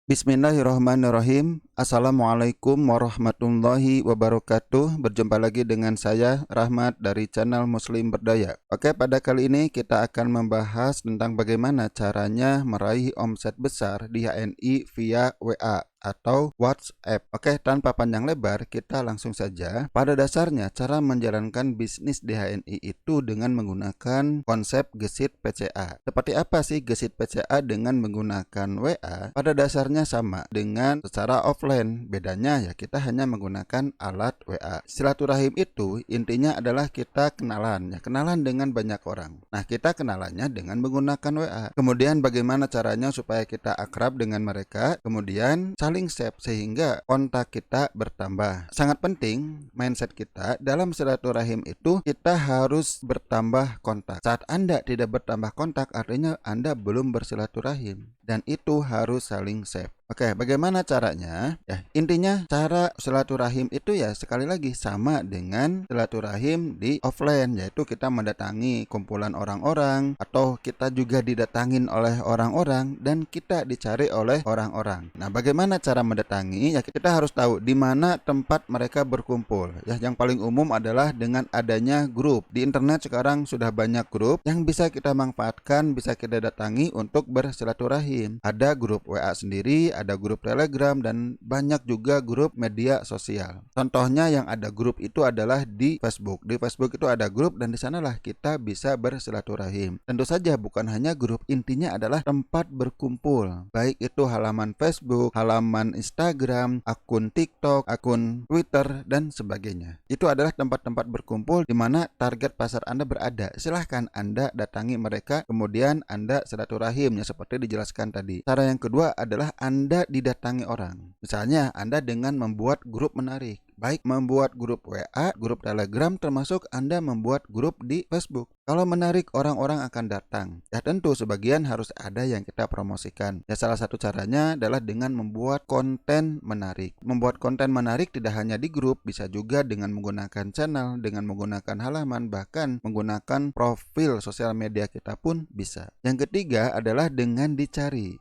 Bismillahirrahmanirrahim. Assalamualaikum warahmatullahi wabarakatuh. Berjumpa lagi dengan saya Rahmat dari channel Muslim Berdaya. Oke, pada kali ini kita akan membahas tentang bagaimana caranya meraih omset besar di HNI via WA atau WhatsApp. Oke, tanpa panjang lebar kita langsung saja. Pada dasarnya cara menjalankan bisnis di HNI itu dengan menggunakan konsep gesit PCA. Seperti apa sih gesit PCA dengan menggunakan WA? Pada dasarnya sama dengan secara offline. Bedanya ya kita hanya menggunakan alat WA. Silaturahim itu intinya adalah kita kenalan, ya kenalan dengan banyak orang. Nah, kita kenalannya dengan menggunakan WA. Kemudian bagaimana caranya supaya kita akrab dengan mereka? Kemudian saling save sehingga kontak kita bertambah. Sangat penting mindset kita dalam silaturahim itu kita harus bertambah kontak. Saat Anda tidak bertambah kontak artinya Anda belum bersilaturahim dan itu harus saling save. Oke, bagaimana caranya? Ya, intinya cara silaturahim itu ya sekali lagi sama dengan silaturahim di offline, yaitu kita mendatangi kumpulan orang-orang atau kita juga didatangin oleh orang-orang dan kita dicari oleh orang-orang. Nah, bagaimana cara mendatangi? Ya, kita harus tahu di mana tempat mereka berkumpul. Ya, yang paling umum adalah dengan adanya grup. Di internet sekarang sudah banyak grup yang bisa kita manfaatkan, bisa kita datangi untuk bersilaturahim. Ada grup WA sendiri, ada grup Telegram, dan banyak juga grup media sosial. Contohnya yang ada grup itu adalah di Facebook. Di Facebook itu ada grup dan di sanalah kita bisa bersilaturahim. Tentu saja bukan hanya grup, intinya adalah tempat berkumpul. Baik itu halaman Facebook, halaman Instagram, akun TikTok, akun Twitter, dan sebagainya. Itu adalah tempat-tempat berkumpul di mana target pasar Anda berada. Silahkan Anda datangi mereka, kemudian Anda silaturahimnya seperti dijelaskan tadi. Cara yang kedua adalah Anda didatangi orang. Misalnya Anda dengan membuat grup menarik. Baik membuat grup WA, grup Telegram, termasuk Anda membuat grup di Facebook. Kalau menarik, orang-orang akan datang. Ya tentu sebagian harus ada yang kita promosikan. Ya salah satu caranya adalah dengan membuat konten menarik. Membuat konten menarik tidak hanya di grup, bisa juga dengan menggunakan channel, dengan menggunakan halaman, bahkan menggunakan profil sosial media kita pun bisa. Yang ketiga adalah dengan dicari.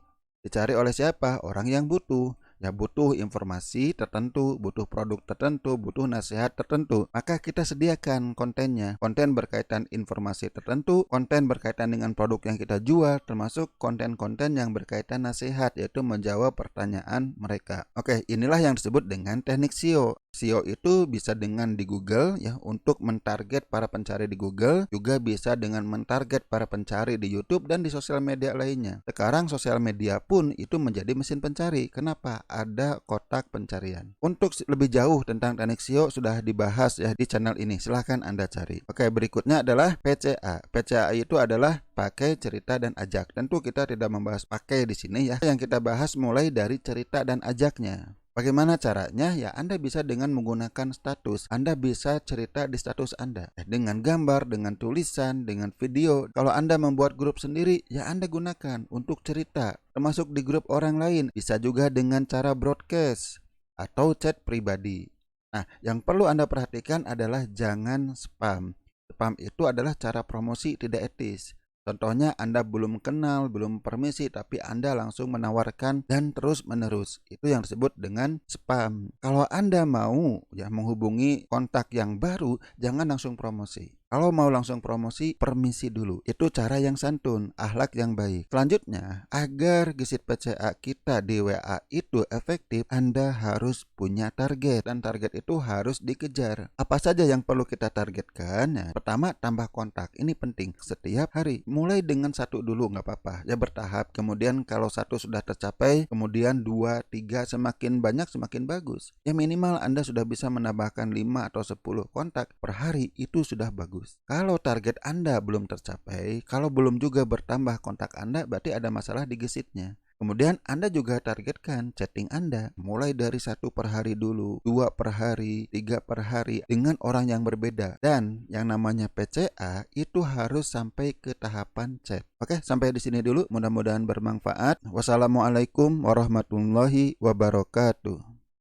Dicari oleh siapa? Orang yang butuh. Ya butuh informasi tertentu, butuh produk tertentu, butuh nasihat tertentu. Maka kita sediakan kontennya. Konten berkaitan informasi tertentu, konten berkaitan dengan produk yang kita jual, termasuk konten-konten yang berkaitan nasihat, yaitu menjawab pertanyaan mereka. Oke, inilah yang disebut dengan teknik SEO. SEO itu bisa dengan di Google ya untuk mentarget para pencari di Google, juga bisa dengan mentarget para pencari di YouTube dan di sosial media lainnya. Sekarang sosial media pun itu menjadi mesin pencari. Kenapa? Ada kotak pencarian. Untuk lebih jauh tentang teknik SEO sudah dibahas ya di channel ini. Silahkan Anda cari. Oke, berikutnya adalah PCA. PCA itu adalah pakai, cerita, dan ajak. Tentu kita tidak membahas pakai di sini ya. Yang kita bahas mulai dari cerita dan ajaknya. Bagaimana caranya? Ya Anda bisa dengan menggunakan status. Anda bisa cerita di status Anda dengan gambar, dengan tulisan, dengan video. Kalau Anda membuat grup sendiri, ya Anda gunakan untuk cerita, termasuk di grup orang lain. Bisa juga dengan cara broadcast atau chat pribadi. Nah, yang perlu Anda perhatikan adalah jangan spam. Spam itu adalah cara promosi tidak etis. Contohnya Anda belum kenal, belum permisi, tapi Anda langsung menawarkan dan terus menerus. Itu yang disebut dengan spam. Kalau Anda mau ya menghubungi kontak yang baru, jangan langsung promosi. Kalau mau langsung promosi, permisi dulu. Itu cara yang santun, akhlak yang baik. Selanjutnya, agar gesit PCA kita di WA itu efektif, Anda harus punya target. Dan target itu harus dikejar. Apa saja yang perlu kita targetkan? Nah, pertama, tambah kontak. Ini penting setiap hari. Mulai dengan satu dulu, nggak apa-apa. Ya bertahap. Kemudian kalau satu sudah tercapai, kemudian 2, 3, semakin banyak semakin bagus. Ya minimal Anda sudah bisa menambahkan 5 atau 10 kontak per hari, itu sudah bagus. Kalau target Anda belum tercapai, kalau belum juga bertambah kontak Anda, berarti ada masalah di gesitnya. Kemudian Anda juga targetkan chatting Anda mulai dari 1 per hari dulu, 2 per hari, 3 per hari dengan orang yang berbeda. Dan yang namanya PCA itu harus sampai ke tahapan chat. Oke, sampai di sini dulu. Mudah-mudahan bermanfaat. Wassalamualaikum warahmatullahi wabarakatuh.